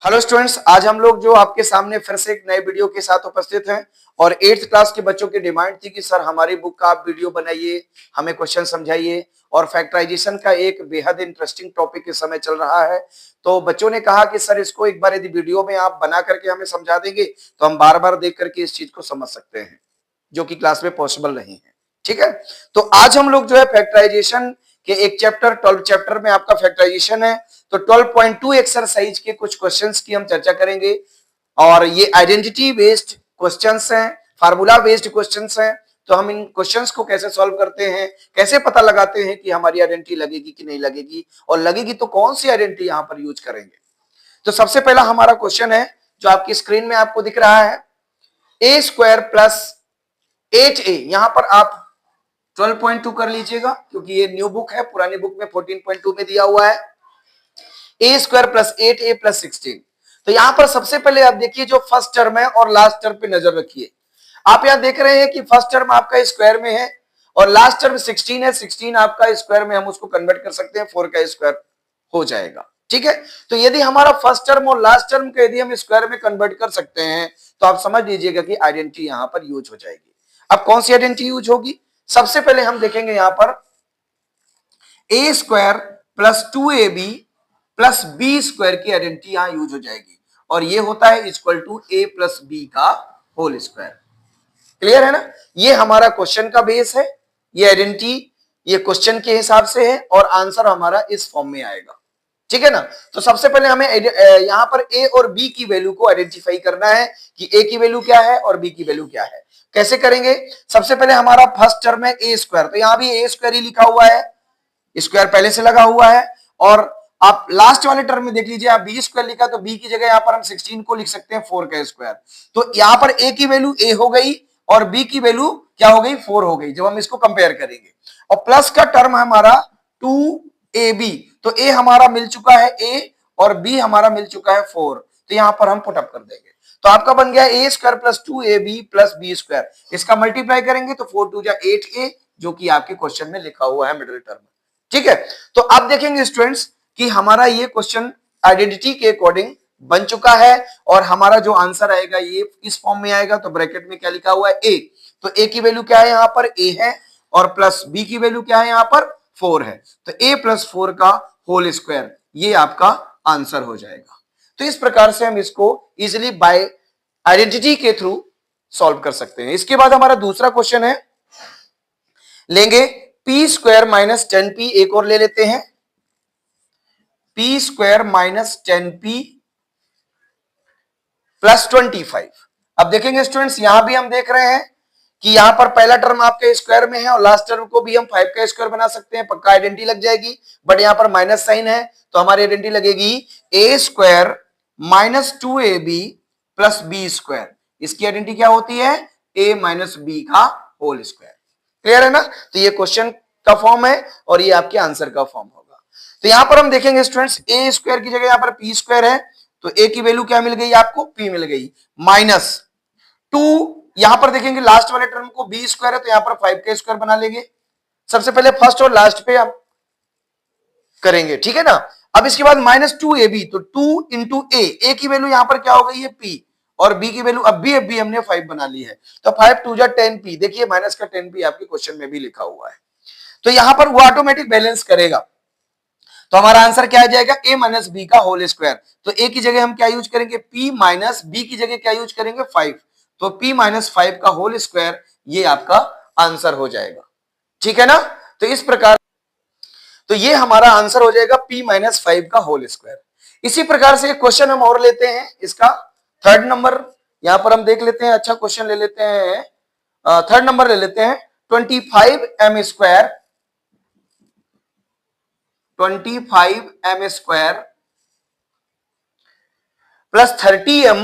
Hello students, आज हम लोग जो आपके सामने फिर से एक नए वीडियो के साथ उपस्थित हैं और 8th क्लास के बच्चों की डिमांड थी कि सर हमारी बुक का आप वीडियो बनाइए, हमें क्वेश्चन समझाइए। और फैक्टराइजेशन का एक बेहद इंटरेस्टिंग टॉपिक इस समय चल रहा है, तो बच्चों ने कहा कि सर इसको एक बार यदि वीडियो में आप बना करके हमें समझा देंगे तो हम बार बार देख करके इस चीज को समझ सकते हैं, जो कि क्लास में पॉसिबल नहीं है। ठीक है, तो आज हम लोग जो है फैक्टराइजेशन के एक चैप्टर 12 चैप्टर में आपका फैक्टराइजेशन है, तो 12.2 एक्सरसाइज के कुछ क्वेश्चंस की हम चर्चा करेंगे। और ये आइडेंटिटी बेस्ड क्वेश्चंस हैं, फार्मूला बेस्ड क्वेश्चंस हैं। तो हम इन क्वेश्चंस को कैसे सॉल्व करते हैं, कैसे पता लगाते हैं कि हमारी आइडेंटिटी लगेगी कि नहीं लगेगी, और लगेगी तो कौन सी आइडेंटिटी यहां पर यूज करेंगे। तो सबसे पहला हमारा क्वेश्चन है जो आपकी स्क्रीन में आपको दिख रहा है, ए स्क्वायर प्लस 8a। यहां पर आप 12.2 कर लीजिएगा क्योंकि ये न्यू बुक है, पुरानी बुक में 14.2 में दिया हुआ है। ए स्क्वायर प्लस 8a प्लस 16। तो यहां पर सबसे पहले आप देखिए जो फर्स्ट टर्म है और लास्ट टर्म पे नजर रखिए। आप यहां देख रहे हैं कि फर्स्ट टर्म आपका स्क्वायर में है और लास्ट टर्म 16 है। 16 आपका स्क्वायर में, हम उसको कन्वर्ट कर सकते हैं, 4 का स्क्वायर हो जाएगा। ठीक है, तो यदि हमारा फर्स्ट टर्म और लास्ट टर्म को यदि हम स्क्वायर में कन्वर्ट कर सकते हैं तो आप समझ लीजिएगा कि आइडेंटिटी यहां पर यूज हो जाएगी। अब कौन सी आइडेंटिटी यूज होगी, सबसे पहले हम देखेंगे यहां पर A square plus 2ab plus B square की आइडेंटिटी यहां यूज हो जाएगी, और ये होता है equal to A plus B का होल स्क्वायर। क्लियर है ना, ये हमारा क्वेश्चन का बेस है, ये आइडेंटिटी ये क्वेश्चन के हिसाब से है और आंसर हमारा इस फॉर्म में आएगा। ठीक है ना, तो सबसे पहले हमें यहां पर ए और बी की वैल्यू को आइडेंटिफाई करना है कि ए की वैल्यू क्या है और बी की वैल्यू क्या है। कैसे करेंगे, सबसे पहले हमारा फर्स्ट टर्म है ए स्क्वायर, तो यहां भी ए स्क्वायर ही लिखा हुआ है, स्क्वायर पहले से लगा हुआ है। और आप लास्ट वाले टर्म में देख लीजिए, आप बी स्क्वायर लिखा तो बी की जगह यहां पर हम 16 को लिख सकते हैं 4 का स्क्वायर। तो यहां पर ए की वैल्यू ए हो गई और बी की वैल्यू क्या हो गई, 4 हो गई जब हम इसको कंपेयर करेंगे। और प्लस का टर्म हमारा 2ab, तो ए हमारा मिल चुका है ए और बी हमारा मिल चुका है 4, तो यहां पर हम पुट अप कर देंगे। तो आपका बन गया A square plus 2ab plus B square, इसका मल्टीप्लाई करेंगे तो 4 2 8a, जो कि आपके क्वेश्चन में लिखा हुआ है मिडिल टर्म। ठीक है, तो आप देखेंगे स्टूडेंट्स कि हमारा ये क्वेश्चन आइडेंटिटी के अकॉर्डिंग बन चुका है और हमारा जो आंसर आएगा ये इस फॉर्म में आएगा। तो ब्रैकेट में क्या लिखा हुआ है, ए, तो ए की वैल्यू क्या है, यहां पर ए है, और प्लस बी की वैल्यू क्या है, यहां पर 4 है, तो ए प्लस 4 का होल स्क्वायर, ये आपका आंसर हो जाएगा। तो इस प्रकार से हम इसको इजिली बाय आइडेंटिटी के थ्रू सॉल्व कर सकते हैं। इसके बाद हमारा दूसरा क्वेश्चन है, लेंगे पी स्क्वायर माइनस 10p, एक और ले लेते हैं, P square minus 10p plus 25। अब देखेंगे स्टूडेंट्स, यहां भी हम देख रहे हैं कि यहां पर पहला टर्म आपके स्क्वायर में है और लास्ट टर्म को भी हम 5 का स्क्वायर बना सकते हैं, पक्का आइडेंटिटी लग जाएगी। बट यहां पर माइनस साइन है तो हमारी आइडेंटिटी लगेगी A square minus 2ab plus B square. इसकी आइडेंटिटी क्या होती है, ए माइनस बी का होल स्क्वायर। क्लियर है ना, तो ये क्वेश्चन का फॉर्म है और ये आपके आंसर का फॉर्म होगा। तो यहां पर हम देखेंगे स्टूडेंट्स, ए स्क्वायर की जगह यहां पर पी स्क्वायर है, तो ए की वैल्यू क्या मिल गई आपको, पी मिल गई, माइनस 2, यहां पर देखेंगे लास्ट वाले टर्म को बी स्क्वायर है तो यहां पर 5 का स्क्वायर बना लेंगे। सबसे पहले फर्स्ट और लास्ट पे हम करेंगे, ठीक है ना। अब इसके बाद -2ab, तो 2 इंटू ए की वैल्यू यहां पर क्या हो गई है, पी, और बी की वैल्यू अब भी हमने 5 बना ली है, तो 5 2 10p, देखिए माइनस का 10p आपके क्वेश्चन में भी लिखा हुआ है, तो यहां पर वो ऑटोमेटिक बैलेंस करेगा। तो हमारा आंसर क्या आ जाएगा, a माइनस बी का होल स्क्वायर। तो a की जगह हम क्या यूज करेंगे, p माइनस बी की जगह क्या यूज करेंगे, 5, तो p माइनस 5 का होल स्क्वायर, ये आपका आंसर हो जाएगा। ठीक है ना, तो इस प्रकार, तो ये हमारा आंसर हो जाएगा p माइनस 5 का होल स्क्वायर। इसी प्रकार से एक क्वेश्चन हम और लेते हैं, इसका थर्ड नंबर यहां पर हम देख लेते हैं। अच्छा क्वेश्चन ले लेते हैं, थर्ड नंबर ले लेते हैं, 25m square 25m square plus 30m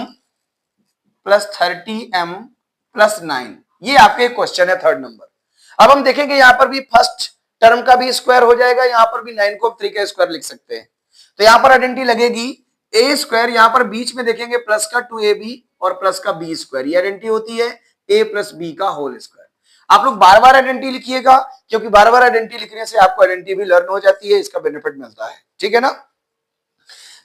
plus 9, ये आपके क्वेश्चन है थर्ड नंबर। अब हम देखेंगे यहां पर भी फर्स्ट टर्म का भी स्क्वायर हो जाएगा, यहां पर भी 9 को 3 का स्क्वायर लिख सकते हैं। तो यहां पर आइडेंटिटी लगेगी ए स्क्वायर, यहां पर बीच में देखेंगे प्लस का 2ab और प्लस का बी स्क्वायर, ये आइडेंटिटी होती है ए प्लस बी का होल स्क्वायर। आप लोग बार बार आइडेंटिटी लिखिएगा क्योंकि बार बार आइडेंटिटी लिखने से आपको आइडेंटिटी भी लर्न हो जाती है, इसका बेनिफिट मिलता है। ठीक है ना,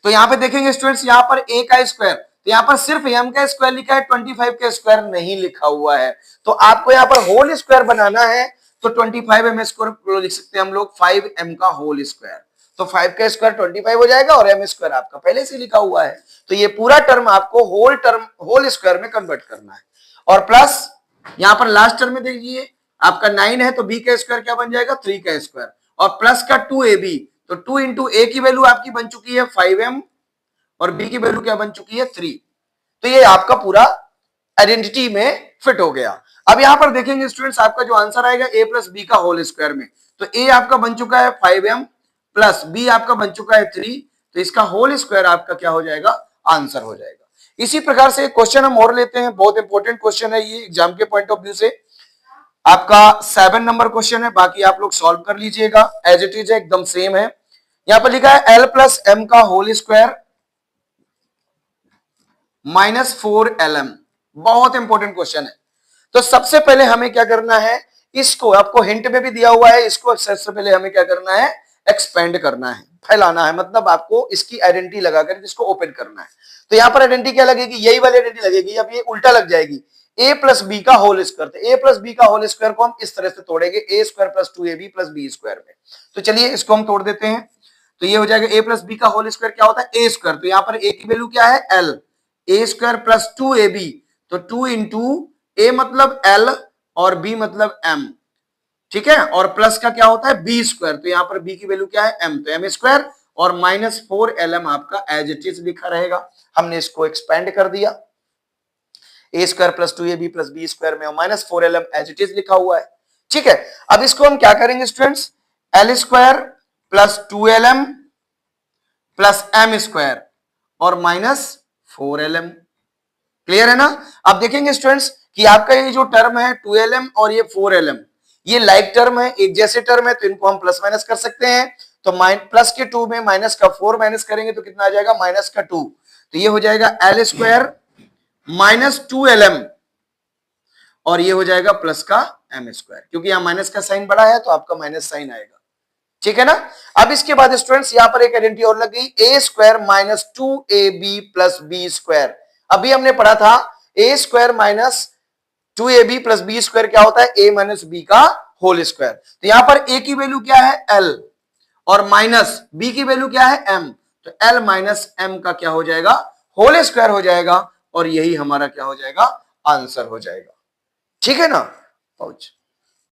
तो यहाँ पे देखेंगे स्टूडेंट्स, यहाँ पर a का स्क्वायर, तो यहाँ पर सिर्फ m का स्क्वायर लिखा है, 25 का स्क्वायर नहीं लिखा हुआ है। तो आपको यहाँ पर होल स्क्वायर बनाना है, तो 25m स्क्वायर लिख सकते हैं हम लोग, 5m का होल स्क्वायर। तो 5 का स्क्वायर 25 हो जाएगा और m स्क्वायर आपका पहले से लिखा हुआ है। तो ये पूरा टर्म आपको होल स्क्वायर में कन्वर्ट करना है। और प्लस यहाँ पर लास्ट टर्म में देखिए आपका 9 है, तो b का स्क्वायर क्या बन जाएगा, 3 का स्क्वायर, और प्लस का 2ab, तो 2 इंटू a की वैल्यू आपकी बन चुकी है 5m और b की वैल्यू क्या बन चुकी है 3। तो ये आपका पूरा आइडेंटिटी में फिट हो गया। अब यहां पर देखेंगे स्टूडेंट्स, आपका जो आंसर आएगा a प्लस बी का होल स्क्वायर में, तो a आपका बन चुका है 5m प्लस b आपका बन चुका है 3, तो इसका होल स्क्वायर आपका क्या हो जाएगा, आंसर हो जाएगा। इसी प्रकार से क्वेश्चन हम और लेते हैं, बहुत इंपॉर्टेंट क्वेश्चन है ये एग्जाम के पॉइंट ऑफ व्यू से। आपका 7 नंबर क्वेश्चन है, बाकी आप लोग सॉल्व कर लीजिएगा, एज इट इज है, एकदम सेम है। यहां पर लिखा है l प्लस m का होल स्क्वायर माइनस 4lm, बहुत इंपॉर्टेंट क्वेश्चन है। तो सबसे पहले हमें क्या करना है, इसको आपको हिंट में भी दिया हुआ है, इसको सबसे पहले हमें क्या करना है, एक्सपेंड करना है, फैलाना है, मतलब आपको इसकी आइडेंटिटी लगाकर इसको ओपन करना है। तो यहां पर आइडेंटिटी क्या लगेगी, यही वाली आइडेंटिटी लगेगी, अब ये उल्टा लग जाएगी, a प्लस बी का होल स्क्वायर। तो a प्लस बी का होल स्क्वायर को हम इस तरह से तोड़ेंगे, a square plus 2ab plus B square में। तो चलिए इसको हम तोड़ देते हैं। तो ये हो जाएगा a प्लस बी का होल स्क्वायर क्या होता है, a स्क्वायर, तो यहाँ पर a की वैल्यू क्या है l, a square plus 2ab, तो 2 इंटू a मतलब l और b मतलब m, ठीक है, और प्लस का क्या होता है b स्क्वायर, तो यहाँ पर b की वैल्यू क्या है m, तो m स्क्वायर और माइनस 4lm आपका एज इट इज लिखा रहेगा। हमने इसको एक्सपेंड कर दिया, a square plus 2ab plus B square में minus 4lm as it is लिखा हुआ है, ठीक है। अब इसको हम क्या करेंगे students, l square plus 2lm plus m square और माइनस 4lm, क्लियर है ना। अब देखेंगे स्टूडेंट्स कि आपका ये जो टर्म है 2lm और ये 4lm, ये लाइक टर्म है, एक जैसे टर्म है, तो इनको हम प्लस माइनस कर सकते हैं। तो प्लस के 2 में माइनस का 4 माइनस करेंगे तो कितना आ जाएगा, माइनस का 2, तो ये हो जाएगा l स्क्वायर माइनस 2lm और ये हो जाएगा प्लस का m स्क्वायर, क्योंकि यहां माइनस का साइन बड़ा है तो आपका माइनस साइन आएगा, ठीक है ना। अब इसके बाद स्टूडेंट्स यहां पर एक आइडेंटिटी और लग गई, a square minus 2ab plus B square. अभी हमने पढ़ा था a square minus 2ab plus B square क्या होता है, a माइनस b का होल स्क्वायर। तो यहां पर a की वैल्यू क्या है l और माइनस b की वैल्यू क्या है m, तो l माइनस m का क्या हो जाएगा, होल स्क्वायर हो जाएगा, और यही हमारा क्या हो जाएगा, आंसर हो जाएगा, ठीक है ना। पाउच